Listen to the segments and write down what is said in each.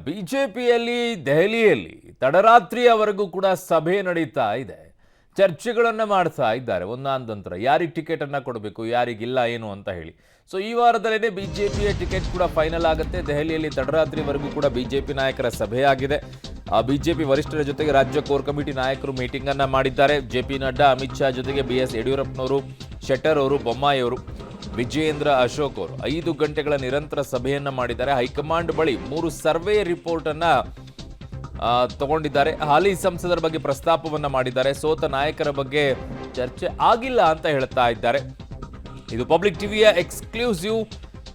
ಬಿಜೆಪಿಯಲ್ಲಿ ದೆಹಲಿಯಲ್ಲಿ ತಡರಾತ್ರಿಯವರೆಗೂ ಕೂಡ ಸಭೆ ನಡೀತಾ ಇದೆ. ಚರ್ಚೆಗಳನ್ನು ಮಾಡ್ತಾ ಇದ್ದಾರೆ ಒಂದಾನಂತರ ಯಾರಿಗೆ ಟಿಕೆಟ್ ಅನ್ನ ಕೊಡಬೇಕು, ಯಾರಿಗಿಲ್ಲ ಏನು ಅಂತ ಹೇಳಿ. ಸೊ ಈ ವಾರದಲ್ಲೇ ಬಿಜೆಪಿಯ ಟಿಕೆಟ್ ಕೂಡ ಫೈನಲ್ ಆಗುತ್ತೆ. ದೆಹಲಿಯಲ್ಲಿ ತಡರಾತ್ರಿವರೆಗೂ ಕೂಡ ಬಿಜೆಪಿ ನಾಯಕರ ಸಭೆ ಆಗಿದೆ. ಆ ಬಿಜೆಪಿ ವರಿಷ್ಠರ ಜೊತೆಗೆ ರಾಜ್ಯ ಕೋರ್ ಕಮಿಟಿ ನಾಯಕರು ಮೀಟಿಂಗ್ ಅನ್ನ ಮಾಡಿದ್ದಾರೆ. ಜೆಪಿ ನಡ್ಡಾ, ಅಮಿತ್ ಶಾ ಜೊತೆಗೆ BS ಯಡಿಯೂರಪ್ಪನವರು, ಶೆಟ್ಟರ್ ಅವರು, ಬೊಮ್ಮಾಯಿ ಅವರು, ವಿಜಯೇಂದ್ರ ಅಶೋಕ್ ಅವರು 5 ಗಂಟೆಗಳ ನಿರಂತರ ಸಭೆಯನ್ನ ಮಾಡಿದ್ದಾರೆ. ಹೈಕಮಾಂಡ್ ಬಳಿ 3 ಸರ್ವೆ ರಿಪೋರ್ಟ್ ಅನ್ನ ತಗೊಂಡಿದ್ದಾರೆ. ಹಾಲಿ ಸಂಸದರ ಬಗ್ಗೆ ಪ್ರಸ್ತಾಪವನ್ನ ಮಾಡಿದ್ದಾರೆ. ಸೋತ ನಾಯಕರ ಬಗ್ಗೆ ಚರ್ಚೆ ಆಗಿಲ್ಲ ಅಂತ ಹೇಳ್ತಾ ಇದ್ದಾರೆ. ಇದು ಪಬ್ಲಿಕ್ ಟಿವಿಯ ಎಕ್ಸ್ಕ್ಲೂಸಿವ್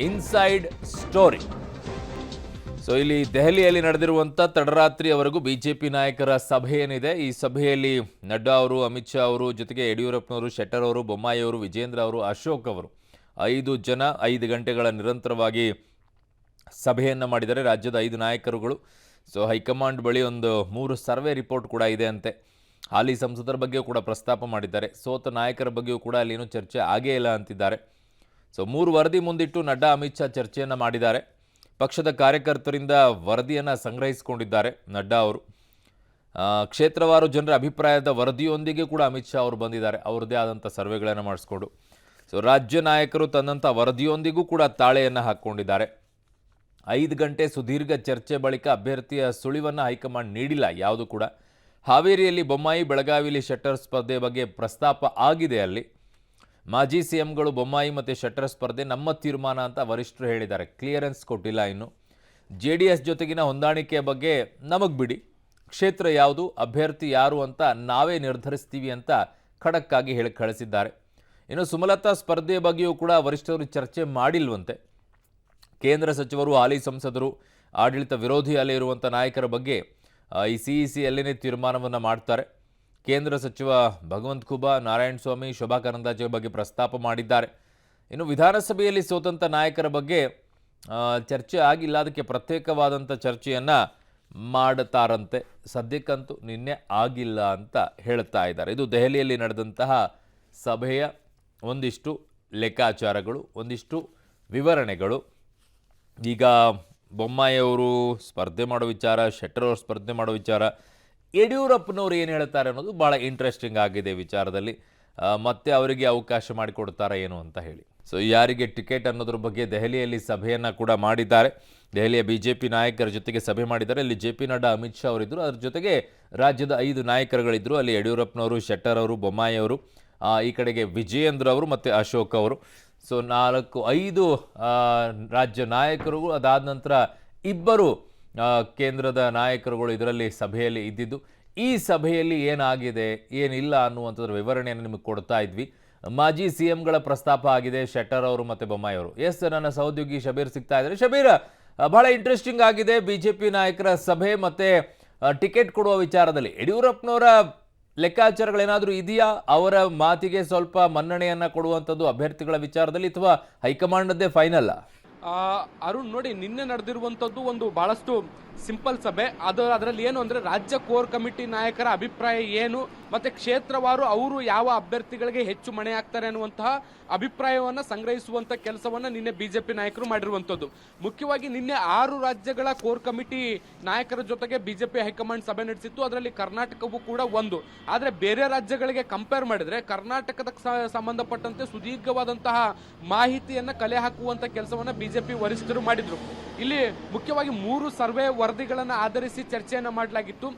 ಇನ್ಸೈಡ್ ಸ್ಟೋರಿ. ಸೊ ಇಲ್ಲಿ ದೆಹಲಿಯಲ್ಲಿ ನಡೆದಿರುವಂಥ ತಡರಾತ್ರಿಯವರೆಗೂ ಬಿಜೆಪಿ ನಾಯಕರ ಸಭೆ ಏನಿದೆ, ಈ ಸಭೆಯಲ್ಲಿ ನಡ್ಡಾ ಅವರು, ಅಮಿತ್ ಶಾ ಅವರು ಜೊತೆಗೆ ಯಡಿಯೂರಪ್ಪನವರು, ಶೆಟ್ಟರ್ ಅವರು, ಬೊಮ್ಮಾಯಿ ಅವರು, ವಿಜೇಂದ್ರ ಅವರು, ಅಶೋಕ್ ಅವರು 5 ಜನ 5 ಗಂಟೆಗಳ ನಿರಂತರವಾಗಿ ಸಭೆಯನ್ನು ಮಾಡಿದ್ದಾರೆ. ರಾಜ್ಯದ 5 ನಾಯಕರುಗಳು. ಸೊ ಹೈಕಮಾಂಡ್ ಬಳಿ ಒಂದು 3 ಸರ್ವೆ ರಿಪೋರ್ಟ್ ಕೂಡ ಇದೆ ಅಂತೆ. ಹಾಲಿ ಸಂಸದರ ಬಗ್ಗೆಯೂ ಕೂಡ ಪ್ರಸ್ತಾಪ ಮಾಡಿದ್ದಾರೆ. ಸೋತ ನಾಯಕರ ಬಗ್ಗೆಯೂ ಕೂಡ ಅಲ್ಲೇನೂ ಚರ್ಚೆ ಆಗೇ ಇಲ್ಲ ಅಂತಿದ್ದಾರೆ. ಸೊ 3 ವರದಿ ಮುಂದಿಟ್ಟು ನಡ್ಡಾ, ಅಮಿತ್ ಶಾ ಚರ್ಚೆಯನ್ನು ಮಾಡಿದ್ದಾರೆ. ಪಕ್ಷದ ಕಾರ್ಯಕರ್ತರಿಂದ ವರದಿಯನ್ನು ಸಂಗ್ರಹಿಸಿಕೊಂಡಿದ್ದಾರೆ ನಡ್ಡಾ ಅವರು. ಕ್ಷೇತ್ರವಾರು ಜನರ ಅಭಿಪ್ರಾಯದ ವರದಿಯೊಂದಿಗೆ ಕೂಡ ಅಮಿತ್ ಶಾ ಅವರು ಬಂದಿದ್ದಾರೆ, ಅವ್ರದ್ದೇ ಆದಂಥ ಸರ್ವೆಗಳನ್ನು ಮಾಡಿಸ್ಕೊಂಡು. ಸೊ ರಾಜ್ಯ ನಾಯಕರು ತಂದಂಥ ವರದಿಯೊಂದಿಗೂ ಕೂಡ ತಾಳೆಯನ್ನು ಹಾಕ್ಕೊಂಡಿದ್ದಾರೆ. 5 ಗಂಟೆ ಸುದೀರ್ಘ ಚರ್ಚೆ ಬಳಿಕ ಅಭ್ಯರ್ಥಿಯ ಸುಳಿವನ್ನು ಹೈಕಮಾಂಡ್ ನೀಡಿಲ್ಲ ಯಾವುದು ಕೂಡ. ಹಾವೇರಿಯಲ್ಲಿ ಬೊಮ್ಮಾಯಿ, ಬೆಳಗಾವಿಯಲ್ಲಿ ಶೆಟ್ಟರ್ ಸ್ಪರ್ಧೆ ಬಗ್ಗೆ ಪ್ರಸ್ತಾಪ ಆಗಿದೆ. ಅಲ್ಲಿ ಮಾಜಿ ಸಿಎಂಗಳು ಬೊಮ್ಮಾಯಿ ಮತ್ತು ಶೆಟ್ಟರ್ ಸ್ಪರ್ಧೆ ನಮ್ಮ ತೀರ್ಮಾನ ಅಂತ ವರಿಷ್ಠರು ಹೇಳಿದ್ದಾರೆ. ಕ್ಲಿಯರೆನ್ಸ್ ಕೊಟ್ಟಿಲ್ಲ ಇನ್ನು. JDS ಜೊತೆಗಿನ ಹೊಂದಾಣಿಕೆಯ ಬಗ್ಗೆ ನಮಗೆ ಬಿಡಿ, ಕ್ಷೇತ್ರ ಯಾವುದು, ಅಭ್ಯರ್ಥಿ ಯಾರು ಅಂತ ನಾವೇ ನಿರ್ಧರಿಸ್ತೀವಿ ಅಂತ ಖಡಕ್ಕಾಗಿ ಹೇಳಿ ಕಳಿಸಿದ್ದಾರೆ. ಇನ್ನು ಸುಮಲತಾ ಸ್ಪರ್ಧೆಯ ಬಗ್ಗೆಯೂ ಕೂಡ ವರಿಷ್ಠರು ಚರ್ಚೆ ಮಾಡಿಲ್ವಂತೆ. ಕೇಂದ್ರ ಸಚಿವರು, ಹಾಲಿ ಸಂಸದರು, ಆಡಳಿತ ವಿರೋಧಿ ಅಲೆ ಇರುವಂಥ ನಾಯಕರ ಬಗ್ಗೆ ಈ CECಯಲ್ಲೇ ತೀರ್ಮಾನವನ್ನು ಮಾಡ್ತಾರೆ. ಕೇಂದ್ರ ಸಚಿವ ಭಗವಂತ ಖೂಬಾ, ನಾರಾಯಣ ಸ್ವಾಮಿ, ಶೋಭಾ ಕರಂದ್ಲಾಜೆ ಬಗ್ಗೆ ಪ್ರಸ್ತಾಪ ಮಾಡಿದ್ದಾರೆ. ಇನ್ನು ವಿಧಾನಸಭೆಯಲ್ಲಿ ಸೋತಂಥ ನಾಯಕರ ಬಗ್ಗೆ ಚರ್ಚೆ ಆಗಿಲ್ಲ, ಅದಕ್ಕೆ ಪ್ರತ್ಯೇಕವಾದಂಥ ಚರ್ಚೆಯನ್ನು ಮಾಡುತ್ತಾರಂತೆ. ಸದ್ಯಕ್ಕಂತೂ ನಿನ್ನೆ ಆಗಿಲ್ಲ ಅಂತ ಹೇಳ್ತಾ ಇದ್ದಾರೆ. ಇದು ದೆಹಲಿಯಲ್ಲಿ ನಡೆದಂತಹ ಸಭೆಯ ಒಂದಿಷ್ಟು ಲೆಕ್ಕಾಚಾರಗಳು, ಒಂದಿಷ್ಟು ವಿವರಣೆಗಳು. ಈಗ ಬೊಮ್ಮಾಯಿಯವರು ಸ್ಪರ್ಧೆ ಮಾಡೋ ವಿಚಾರ, ಶೆಟ್ಟರ್ ಅವರು ಸ್ಪರ್ಧೆ ಮಾಡೋ ವಿಚಾರ, ಯಡಿಯೂರಪ್ಪನವರು ಏನು ಹೇಳ್ತಾರೆ ಅನ್ನೋದು ಭಾಳ ಇಂಟ್ರೆಸ್ಟಿಂಗ್ ಆಗಿದೆ ವಿಚಾರದಲ್ಲಿ. ಮತ್ತೆ ಅವರಿಗೆ ಅವಕಾಶ ಮಾಡಿಕೊಡ್ತಾರೆ ಏನು ಅಂತ ಹೇಳಿ. ಸೊ ಯಾರಿಗೆ ಟಿಕೆಟ್ ಅನ್ನೋದ್ರ ಬಗ್ಗೆ ದೆಹಲಿಯಲ್ಲಿ ಸಭೆಯನ್ನು ಕೂಡ ಮಾಡಿದ್ದಾರೆ. ದೆಹಲಿಯ ಬಿಜೆಪಿ ನಾಯಕರ ಜೊತೆಗೆ ಸಭೆ ಮಾಡಿದ್ದಾರೆ. ಅಲ್ಲಿ JP ನಡ್ಡಾ, ಅಮಿತ್ ಶಾ ಅವರಿದ್ದರು. ಅದ್ರ ಜೊತೆಗೆ ರಾಜ್ಯದ 5 ನಾಯಕರುಗಳಿದ್ದರು. ಅಲ್ಲಿ ಯಡಿಯೂರಪ್ಪನವರು, ಶೆಟ್ಟರ್ ಅವರು, ಬೊಮ್ಮಾಯಿ ಅವರು, ಈ ಕಡೆಗೆ ವಿಜಯೇಂದ್ರ ಅವರು ಮತ್ತು ಅಶೋಕ್ ಅವರು. ಸೊ 4-5 ರಾಜ್ಯ ನಾಯಕರು, ಅದಾದ ನಂತರ 2 ಕೇಂದ್ರದ ನಾಯಕರುಗಳು ಇದರಲ್ಲಿ ಸಭೆಯಲ್ಲಿ ಇದ್ದಿದ್ದು. ಈ ಸಭೆಯಲ್ಲಿ ಏನಾಗಿದೆ, ಏನಿಲ್ಲ ಅನ್ನುವಂಥದ್ರ ವಿವರಣೆಯನ್ನು ನಿಮಗೆ ಕೊಡ್ತಾ ಇದ್ವಿ. ಮಾಜಿ CMಗಳ ಪ್ರಸ್ತಾಪ ಆಗಿದೆ, ಶೆಟ್ಟರ್ ಅವರು ಮತ್ತು ಬೊಮ್ಮಾಯಿ ಅವರು. ನನ್ನ ಸಹೋದ್ಯೋಗಿ ಶಬೀರ್ ಸಿಗ್ತಾ ಇದ್ದಾರೆ. ಶಬೀರ್, ಬಹಳ ಇಂಟ್ರೆಸ್ಟಿಂಗ್ ಆಗಿದೆ ಬಿಜೆಪಿ ನಾಯಕರ ಸಭೆ ಮತ್ತು ಟಿಕೆಟ್ ಕೊಡುವ ವಿಚಾರದಲ್ಲಿ ಯಡಿಯೂರಪ್ಪನವರ ಲೆಕ್ಕಾಚಾರಗಳೇನಾದರೂ ಇದೆಯಾ? ಅವರ ಮಾತಿಗೆ ಸ್ವಲ್ಪ ಮನ್ನಣೆಯನ್ನು ಕೊಡುವಂಥದ್ದು ಅಭ್ಯರ್ಥಿಗಳ ವಿಚಾರದಲ್ಲಿ, ಅಥವಾ ಹೈಕಮಾಂಡದ್ದೇ ಫೈನಲ್? ಅರುಣ್, ನೋಡಿ, ನಿನ್ನೆ ನಡೆದಿರುವಂಥದ್ದು ಒಂದು ಬಹಳಷ್ಟು ಸಿಂಪಲ್ ಸಭೆ. ಅದರಲ್ಲಿ ಏನು ಅಂದರೆ ರಾಜ್ಯ ಕೋರ್ ಕಮಿಟಿ ನಾಯಕರ ಅಭಿಪ್ರಾಯ ಏನು, ಮತ್ತು ಕ್ಷೇತ್ರವಾರು ಅವರು ಯಾವ ಅಭ್ಯರ್ಥಿಗಳಿಗೆ ಹೆಚ್ಚು ಮಣೆ ಹಾಕ್ತಾರೆ ಅನ್ನುವಂತಹ ಅಭಿಪ್ರಾಯವನ್ನು ಸಂಗ್ರಹಿಸುವಂಥ ಕೆಲಸವನ್ನು ನಿನ್ನೆ ಬಿಜೆಪಿ ನಾಯಕರು ಮಾಡಿರುವಂಥದ್ದು. ಮುಖ್ಯವಾಗಿ ನಿನ್ನೆ 6 ರಾಜ್ಯಗಳ ಕೋರ್ ಕಮಿಟಿ ನಾಯಕರ ಜೊತೆಗೆ ಬಿಜೆಪಿ ಹೈಕಮಾಂಡ್ ಸಭೆ ನಡೆಸಿತ್ತು. ಅದರಲ್ಲಿ ಕರ್ನಾಟಕವೂ ಕೂಡ ಒಂದು. ಆದರೆ ಬೇರೆ ರಾಜ್ಯಗಳಿಗೆ ಕಂಪೇರ್ ಮಾಡಿದರೆ ಕರ್ನಾಟಕದ ಸಂಬಂಧಪಟ್ಟಂತೆ ಸುದೀರ್ಘವಾದಂತಹ ಮಾಹಿತಿಯನ್ನು ಕಲೆ ಹಾಕುವಂಥ ಕೆಲಸವನ್ನು ಬಿಜೆಪಿ ವರಿಷ್ಠರು ಮಾಡಿದರು. ಇಲ್ಲಿ ಮುಖ್ಯವಾಗಿ 3 ಸರ್ವೆ ವರದಿಗಳನ್ನು ಆಧರಿಸಿ ಚರ್ಚೆಯನ್ನು ಮಾಡಲಾಗಿತ್ತು.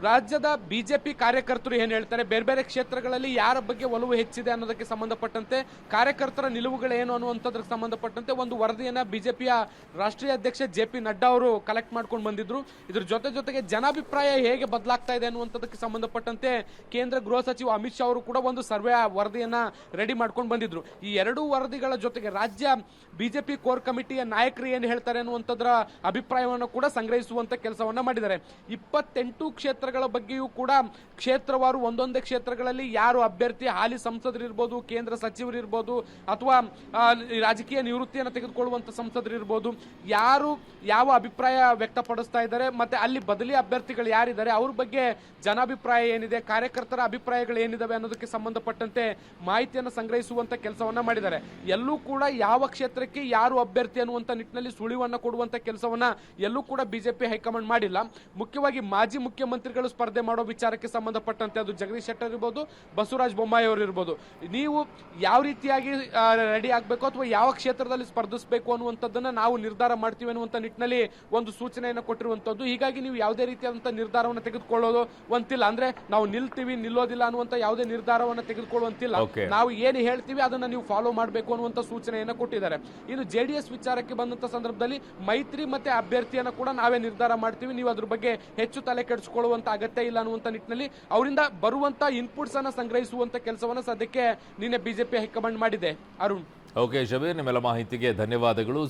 ರಾಜ್ಯದ ಬಿಜೆಪಿ ಕಾರ್ಯಕರ್ತರು ಏನು ಹೇಳ್ತಾರೆ, ಬೇರೆ ಬೇರೆ ಕ್ಷೇತ್ರಗಳಲ್ಲಿ ಯಾರ ಬಗ್ಗೆ ಒಲವು ಹೆಚ್ಚಿದೆ ಅನ್ನೋದಕ್ಕೆ ಸಂಬಂಧಪಟ್ಟಂತೆ, ಕಾರ್ಯಕರ್ತರ ನಿಲುವುಗಳೇನು ಅನ್ನುವಂಥದ್ದಕ್ಕೆ ಸಂಬಂಧಪಟ್ಟಂತೆ ಒಂದು ವರದಿಯನ್ನು ಬಿಜೆಪಿಯ ರಾಷ್ಟ್ರೀಯ ಅಧ್ಯಕ್ಷ JP ನಡ್ಡಾ ಅವರು ಕಲೆಕ್ಟ್ ಮಾಡ್ಕೊಂಡು ಬಂದಿದ್ರು. ಇದ್ರ ಜೊತೆಗೆ ಜನಾಭಿಪ್ರಾಯ ಹೇಗೆ ಬದಲಾಗ್ತಾ ಇದೆ ಅನ್ನುವಂಥದ್ದಕ್ಕೆ ಸಂಬಂಧಪಟ್ಟಂತೆ ಕೇಂದ್ರ ಗೃಹ ಸಚಿವ ಅಮಿತ್ ಶಾ ಅವರು ಕೂಡ ಒಂದು ಸರ್ವೆ ವರದಿಯನ್ನು ರೆಡಿ ಮಾಡ್ಕೊಂಡು ಬಂದಿದ್ರು. ಈ 2 ವರದಿಗಳ ಜೊತೆಗೆ ರಾಜ್ಯ ಬಿಜೆಪಿ ಕೋರ್ ಕಮಿಟಿಯ ನಾಯಕರು ಏನು ಹೇಳ್ತಾರೆ ಅನ್ನುವಂಥದ್ರ ಅಭಿಪ್ರಾಯವನ್ನು ಕೂಡ ಸಂಗ್ರಹಿಸುವಂತ ಕೆಲಸವನ್ನ ಮಾಡಿದ್ದಾರೆ. 28 ಕ್ಷೇತ್ರ ಕ್ಷೇತ್ರಗಳ ಬಗ್ಗೆಯೂ ಕೂಡ ಕ್ಷೇತ್ರವಾರು ಒಂದೊಂದೇ ಕ್ಷೇತ್ರಗಳಲ್ಲಿ ಯಾರು ಅಭ್ಯರ್ಥಿ ಹಾಲಿ ಸಂಸದರಿರ್ಬೋದು, ಕೇಂದ್ರ ಸಚಿವರಿರ್ಬೋದು, ಅಥವಾ ರಾಜಕೀಯ ನಿವೃತ್ತಿಯನ್ನು ತೆಗೆದುಕೊಳ್ಳುವಂತ ಸಂಸದರಿರ್ಬೋದು, ಯಾರು ಯಾವ ಅಭಿಪ್ರಾಯ ವ್ಯಕ್ತಪಡಿಸ್ತಾ ಇದ್ದಾರೆ, ಮತ್ತೆ ಅಲ್ಲಿ ಬದಲಿ ಅಭ್ಯರ್ಥಿಗಳು ಯಾರಿದ್ದಾರೆ, ಅವ್ರ ಬಗ್ಗೆ ಜನಾಭಿಪ್ರಾಯ ಏನಿದೆ, ಕಾರ್ಯಕರ್ತರ ಅಭಿಪ್ರಾಯಗಳು ಏನಿದಾವೆ ಅನ್ನೋದಕ್ಕೆ ಸಂಬಂಧಪಟ್ಟಂತೆ ಮಾಹಿತಿಯನ್ನು ಸಂಗ್ರಹಿಸುವಂತ ಕೆಲಸವನ್ನ ಮಾಡಿದ್ದಾರೆ. ಎಲ್ಲೂ ಕೂಡ ಯಾವ ಕ್ಷೇತ್ರಕ್ಕೆ ಯಾರು ಅಭ್ಯರ್ಥಿ ಅನ್ನುವಂತ ನಿಟ್ಟಿನಲ್ಲಿ ಸುಳಿವನ್ನ ಕೊಡುವಂತ ಕೆಲಸವನ್ನ ಎಲ್ಲೂ ಕೂಡ ಬಿಜೆಪಿ ಹೈಕಮಾಂಡ್ ಮಾಡಿಲ್ಲ. ಮುಖ್ಯವಾಗಿ ಮಾಜಿ ಮುಖ್ಯಮಂತ್ರಿಗಳು ಸ್ಪರ್ಧೆ ಮಾಡೋ ವಿಚಾರಕ್ಕೆ ಸಂಬಂಧಪಟ್ಟಂತೆ ಅದು ಜಗದೀಶ್ ಶೆಟ್ಟರ್ ಇರ್ಬೋದು, ಬಸವರಾಜ ಬೊಮ್ಮಾಯಿ ಅವರು ಇರ್ಬೋದು, ನೀವು ಯಾವ ರೀತಿಯಾಗಿ ರೆಡಿ ಆಗಬೇಕು ಅಥವಾ ಯಾವ ಕ್ಷೇತ್ರದಲ್ಲಿ ಸ್ಪರ್ಧಿಸಬೇಕು ಅನ್ನುವಂಥದ್ದನ್ನ ನಾವು ನಿರ್ಧಾರ ಮಾಡ್ತೀವಿ ಅನ್ನುವಂಥ ನಿಟ್ಟಿನಲ್ಲಿ ಒಂದು ಸೂಚನೆಯನ್ನು ಕೊಟ್ಟಿರುವಂತದ್ದು. ಹೀಗಾಗಿ ನೀವು ಯಾವುದೇ ರೀತಿಯಾದಂತಹ ನಿರ್ಧಾರವನ್ನು ತೆಗೆದುಕೊಳ್ಳೋದು ಒಂತಿಲ್ಲ, ಅಂದ್ರೆ ನಾವು ನಿಲ್ತೀವಿ ನಿಲ್ಲೋದಿಲ್ಲ ಅನ್ನುವಂತ ಯಾವುದೇ ನಿರ್ಧಾರವನ್ನು ತೆಗೆದುಕೊಳ್ಳುವಂತಿಲ್ಲ. ನಾವು ಏನು ಹೇಳ್ತೀವಿ ಅದನ್ನ ನೀವು ಫಾಲೋ ಮಾಡಬೇಕು ಅನ್ನುವಂತ ಸೂಚನೆಯನ್ನು ಕೊಟ್ಟಿದ್ದಾರೆ. ಇನ್ನು ಜೆಡಿಎಸ್ ವಿಚಾರಕ್ಕೆ ಬಂದಂತ ಸಂದರ್ಭದಲ್ಲಿ ಮೈತ್ರಿ ಮತ್ತೆ ಅಭ್ಯರ್ಥಿಯನ್ನ ಕೂಡ ನಾವೇ ನಿರ್ಧಾರ ಮಾಡ್ತೀವಿ, ನೀವು ಅದ್ರ ಬಗ್ಗೆ ಹೆಚ್ಚು ತಲೆ ಕೆಡಿಸಿಕೊಳ್ಳುವಂತ ಅಗತ್ಯ ಇಲ್ಲ ಅನ್ನುವಂತ ನಿಟ್ಟಿನಲ್ಲಿ ಅವರಿಂದ ಬರುವಂತ ಇನ್ಪುಟ್ಸ್ ಅನ್ನ ಸಂಗ್ರಹಿಸುವಂತ ಕೆಲಸವನ್ನ ಸದ್ಯಕ್ಕೆ ನಿನ್ನೆ ಬಿಜೆಪಿ ಹೈಕಮಾಂಡ್ ಮಾಡಿದೆ. ಅರುಣ್. ಓಕೆ ಶಬೀರ್, ನಿಮ್ಮೆಲ್ಲ ಮಾಹಿತಿಗೆ ಧನ್ಯವಾದಗಳು.